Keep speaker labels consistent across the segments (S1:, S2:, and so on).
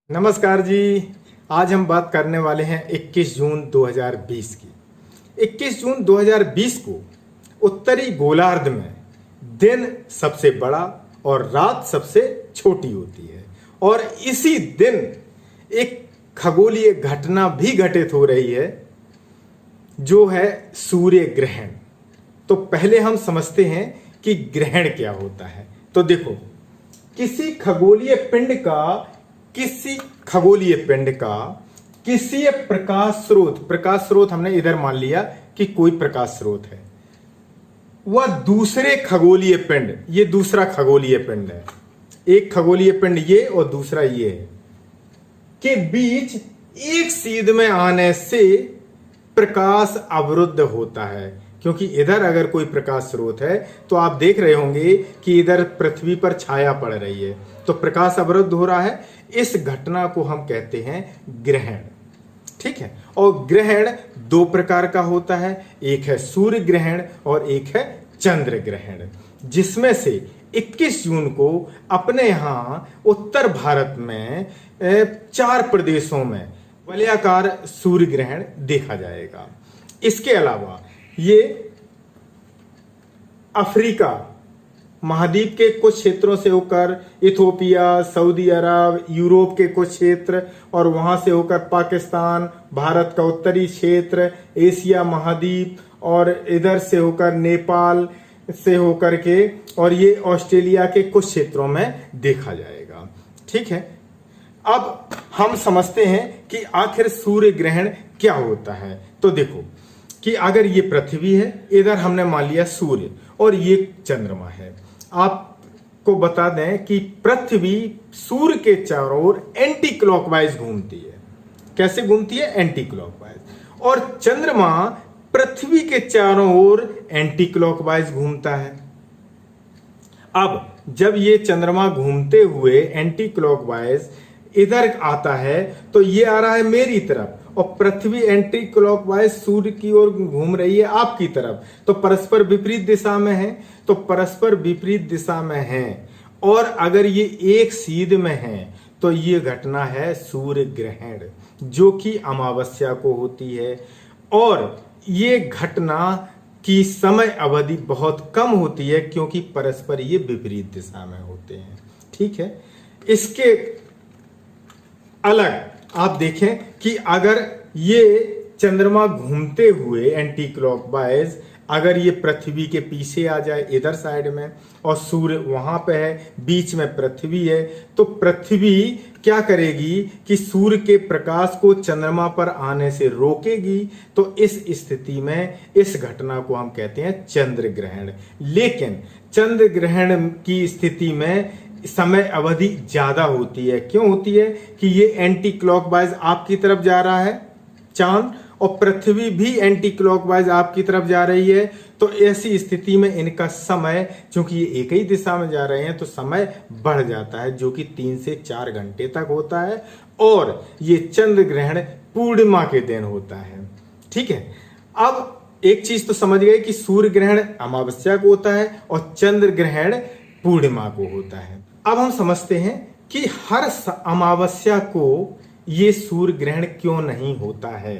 S1: नमस्कार जी। आज हम बात करने वाले हैं 21 जून 2020 की। 21 जून 2020 को उत्तरी गोलार्ध में दिन सबसे बड़ा और रात सबसे छोटी होती है और इसी दिन एक खगोलीय घटना भी घटित हो रही है जो है सूर्य ग्रहण। तो पहले हम समझते हैं कि ग्रहण क्या होता है। तो देखो, किसी खगोलीय पिंड का किसी प्रकाश स्रोत हमने इधर मान लिया कि कोई प्रकाश स्रोत है, वह दूसरे खगोलीय पिंड, ये दूसरा खगोलीय पिंड है, एक खगोलीय पिंड ये और दूसरा ये है, के बीच एक सीध में आने से प्रकाश अवरुद्ध होता है। क्योंकि इधर अगर कोई प्रकाश स्रोत है तो आप देख रहे होंगे कि इधर पृथ्वी पर छाया पड़ रही है, तो प्रकाश अवरुद्ध हो रहा है। इस घटना को हम कहते हैं ग्रहण। ठीक है। और ग्रहण दो प्रकार का होता है, एक है सूर्य ग्रहण और एक है चंद्र ग्रहण, जिसमें से 21 जून को अपने यहां उत्तर भारत में 4 प्रदेशों में वलयाकार सूर्य ग्रहण देखा जाएगा। इसके अलावा ये अफ्रीका महाद्वीप के कुछ क्षेत्रों से होकर इथोपिया, सऊदी अरब, यूरोप के कुछ क्षेत्र और वहां से होकर पाकिस्तान, भारत का उत्तरी क्षेत्र, एशिया महाद्वीप और इधर से होकर नेपाल से होकर के और ये ऑस्ट्रेलिया के कुछ क्षेत्रों में देखा जाएगा। ठीक है। अब हम समझते हैं कि आखिर सूर्य ग्रहण क्या होता है। तो देखो कि अगर ये पृथ्वी है, इधर हमने मान लिया सूर्य और ये चंद्रमा है। आपको बता दें कि पृथ्वी सूर्य के चारों ओर एंटी क्लॉकवाइज घूमती है। कैसे घूमती है? Anti clockwise. और चंद्रमा पृथ्वी के चारों ओर एंटी क्लॉकवाइज घूमता है। अब जब ये चंद्रमा घूमते हुए एंटी क्लॉकवाइज इधर आता है तो ये आ रहा है मेरी तरफ और पृथ्वी एंटी क्लॉकवाइज सूर्य की ओर घूम रही है आपकी तरफ, तो परस्पर विपरीत दिशा में है। तो परस्पर विपरीत दिशा में है और अगर ये एक सीध में है तो ये घटना है सूर्य ग्रहण, जो कि अमावस्या को होती है और ये घटना की समय अवधि बहुत कम होती है क्योंकि परस्पर ये विपरीत दिशा में होते हैं। ठीक है। इसके अलग आप देखें कि अगर ये चंद्रमा घूमते हुए एंटी क्लॉकवाइज अगर ये पृथ्वी के पीछे आ जाए इधर साइड में और सूर्य वहां पे है, बीच में पृथ्वी है, तो पृथ्वी क्या करेगी कि सूर्य के प्रकाश को चंद्रमा पर आने से रोकेगी। तो इस स्थिति में इस घटना को हम कहते हैं चंद्र ग्रहण। लेकिन चंद्र ग्रहण की स्थिति में समय अवधि ज्यादा होती है। क्यों होती है? कि ये एंटी क्लॉकवाइज आपकी तरफ जा रहा है चांद और पृथ्वी भी एंटी क्लॉकवाइज आपकी तरफ जा रही है। तो ऐसी स्थिति में इनका समय, चूंकि ये एक ही दिशा में जा रहे हैं, तो समय बढ़ जाता है, जो कि 3 से 4 घंटे तक होता है और ये चंद्र ग्रहण पूर्णिमा के दिन होता है। ठीक है। अब एक चीज तो समझ गए कि सूर्य ग्रहण अमावस्या को होता है और चंद्र ग्रहण पूर्णिमा को होता है। अब हम समझते हैं कि हर अमावस्या को ये सूर्य ग्रहण क्यों नहीं होता है।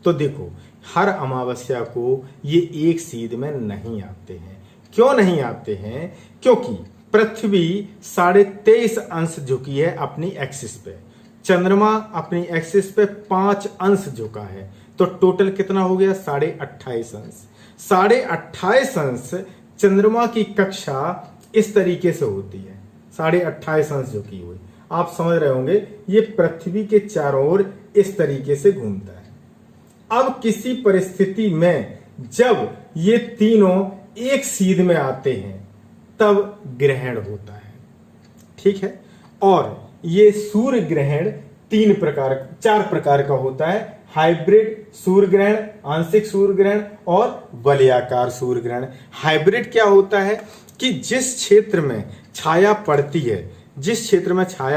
S1: तो देखो, हर अमावस्या को ये एक सीध में नहीं आते हैं। क्यों नहीं आते हैं? क्योंकि पृथ्वी 23.5 अंश झुकी है अपनी एक्सिस पे, चंद्रमा अपनी एक्सिस पे 5 अंश झुका है, तो टोटल कितना हो गया? 28.5 अंश। 28.5 अंश चंद्रमा की कक्षा इस तरीके से होती है, 28.5 अंश झुकी हुई। आप समझ रहे होंगे ये पृथ्वी के चारों ओर इस तरीके से घूमता है। अब किसी परिस्थिति में जब ये तीनों एक सीध में आते हैं तब ग्रहण होता है। ठीक है। और ये सूर्य ग्रहण 4 प्रकार का होता है। हाइब्रिड सूर्य ग्रहण, आंशिक सूर्य ग्रहण और वलयाकार सूर्य ग्रहण। हाइब्रिड क्या होता है कि जिस क्षेत्र में छाया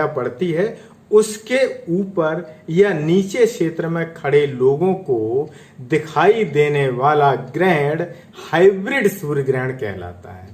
S1: पड़ती है उसके ऊपर या नीचे क्षेत्र में खड़े लोगों को दिखाई देने वाला ग्रहण हाइब्रिड सूर्य ग्रहण कहलाता है।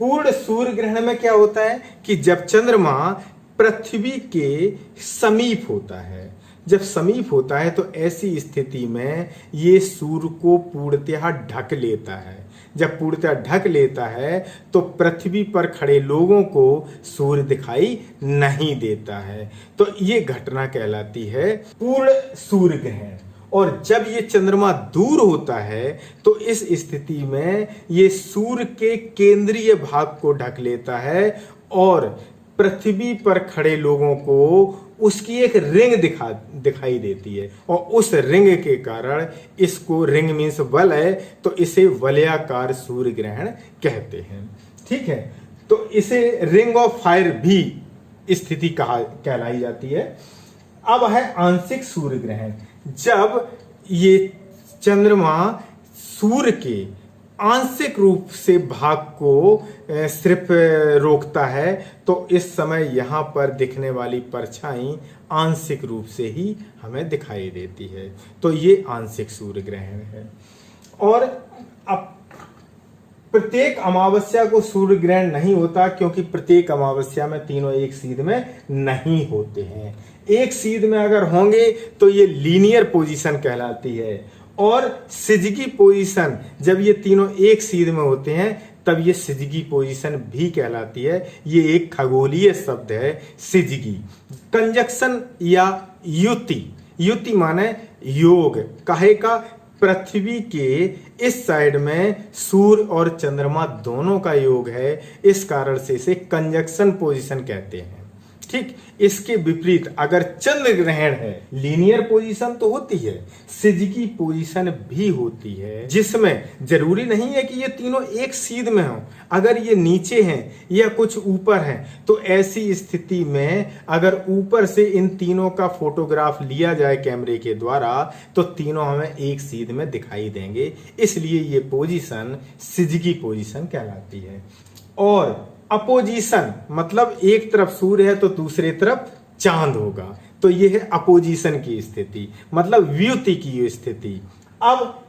S1: पूर्ण सूर्य ग्रहण में क्या होता है कि जब चंद्रमा पृथ्वी के समीप होता है। जब समीप होता है तो ऐसी स्थिति में ये सूर्य को पूर्णतः ढक लेता है। जब पूर्णतः ढक लेता है तो पृथ्वी पर खड़े लोगों को सूर्य दिखाई नहीं देता है। तो ये घटना कहलाती है पूर्ण सूर्य ग्रहण। और जब ये चंद्रमा दूर होता है तो इस स्थिति में ये सूर्य के केंद्रीय भाग को ढक लेता है और पृथ्वी पर खड़े लोगों को उसकी एक रिंग दिखाई देती है। और उस रिंग के कारण इसको, रिंग मीन्स वलय, तो इसे वलयाकार सूर्य ग्रहण कहते हैं। ठीक है, तो इसे रिंग ऑफ फायर भी स्थिति कहलाई जाती है। अब है आंशिक सूर्य ग्रहण। जब ये चंद्रमा सूर्य के आंशिक रूप से भाग को सिर्फ रोकता है तो इस समय यहाँ पर दिखने वाली परछाई आंशिक रूप से ही हमें दिखाई देती है। तो ये आंशिक सूर्य ग्रहण है। और अब प्रत्येक अमावस्या को सूर्य ग्रहण नहीं होता क्योंकि प्रत्येक अमावस्या में तीनों एक सीध में नहीं होते हैं। एक सीध में अगर होंगे तो ये लीनियर पोजीशन कहलाती है। और सिजगी पोजीशन, जब ये तीनों एक सीध में होते हैं तब ये सिजगी पोजीशन भी कहलाती है। ये एक खगोलीय शब्द है सिजगी। कंजक्शन या युति, युति माने योग, काहे का, पृथ्वी के इस साइड में सूर्य और चंद्रमा दोनों का योग है, इस कारण से इसे कंजक्शन पोजीशन कहते हैं। ठीक, इसके विपरीत अगर चंद्र ग्रहण है, लीनियर पोजीशन तो होती है, सिजगी पोजीशन भी होती है, जिसमें जरूरी नहीं है कि ये तीनों एक सीध में हो। अगर ये नीचे हैं या कुछ ऊपर हैं तो ऐसी स्थिति में अगर ऊपर से इन तीनों का फोटोग्राफ लिया जाए कैमरे के द्वारा तो तीनों हमें एक सीध में दिखाई देंगे। इसलिए ये पोजीशन सिजगी पोजीशन कहलाती है। और अपोजिशन मतलब एक तरफ सूर्य है तो दूसरे तरफ चांद होगा, तो यह है अपोजिशन की स्थिति, मतलब व्युति की स्थिति। अब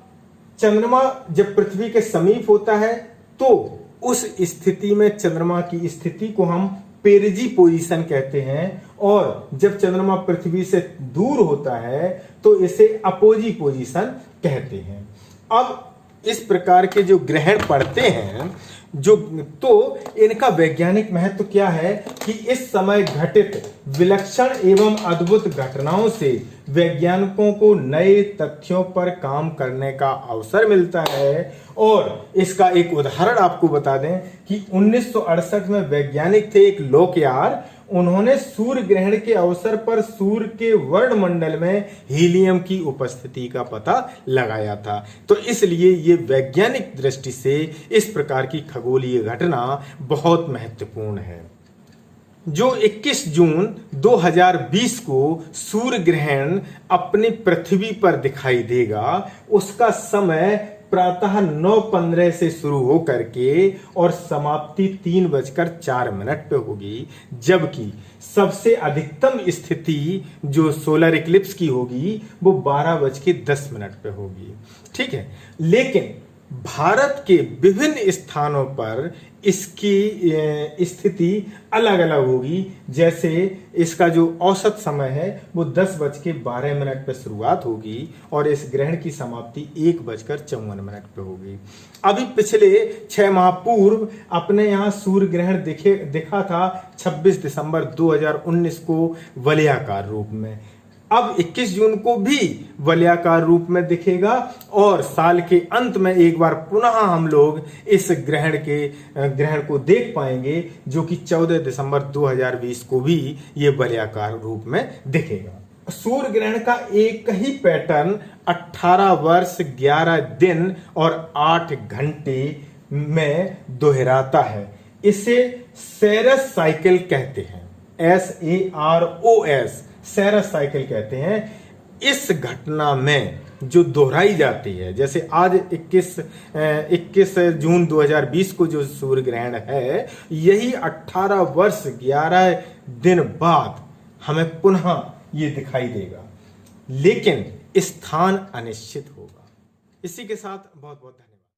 S1: चंद्रमा जब पृथ्वी के समीप होता है तो उस स्थिति में चंद्रमा की स्थिति को हम पेरिजी पोजीशन कहते हैं। और जब चंद्रमा पृथ्वी से दूर होता है तो इसे अपोजी पोजीशन कहते हैं। अब इस प्रकार के जो ग्रहण पड़ते हैं तो इनका वैज्ञानिक महत्व क्या है कि इस समय घटित विलक्षण एवं अद्भुत घटनाओं से वैज्ञानिकों को नए तथ्यों पर काम करने का अवसर मिलता है। और इसका एक उदाहरण आपको बता दें कि 1968 में वैज्ञानिक थे एक लोकयार, उन्होंने सूर्य ग्रहण के अवसर पर सूर्य के वर्णमंडल में हीलियम की उपस्थिति का पता लगाया था। तो इसलिए ये वैज्ञानिक दृष्टि से इस प्रकार की खगोलीय घटना बहुत महत्वपूर्ण है। जो 21 जून 2020 को सूर्य ग्रहण अपनी पृथ्वी पर दिखाई देगा, उसका समय प्रातः 9:15 से शुरू होकर के और समाप्ति 3:04 पे होगी। जबकि सबसे अधिकतम स्थिति जो सोलर इक्लिप्स की होगी वो 12:10 पे होगी। ठीक है, लेकिन भारत के विभिन्न स्थानों पर इसकी स्थिति अलग अलग होगी। जैसे इसका जो औसत समय है वो 10:12 पे शुरुआत होगी और इस ग्रहण की समाप्ति 1:54 पे होगी। अभी पिछले 6 माह पूर्व अपने यहाँ सूर्य ग्रहण दिखा था 26 दिसंबर 2019 को वलयाकार रूप में। अब 21 जून को भी वलयाकार रूप में दिखेगा और साल के अंत में एक बार पुनः हम लोग इस ग्रहण को देख पाएंगे, जो कि 14 दिसंबर 2020 को भी ये वलयाकार रूप में दिखेगा। सूर्य ग्रहण का एक ही पैटर्न 18 वर्ष 11 दिन और 8 घंटे में दोहराता है। इसे सेरस साइकिल कहते हैं, SAROS, सेरस साइकिल कहते हैं। इस घटना में जो दोहराई जाती है, जैसे आज 21 जून 2020 को जो सूर्य ग्रहण है, यही 18 वर्ष 11 दिन बाद हमें पुनः ये दिखाई देगा, लेकिन स्थान अनिश्चित होगा। इसी के साथ बहुत बहुत धन्यवाद।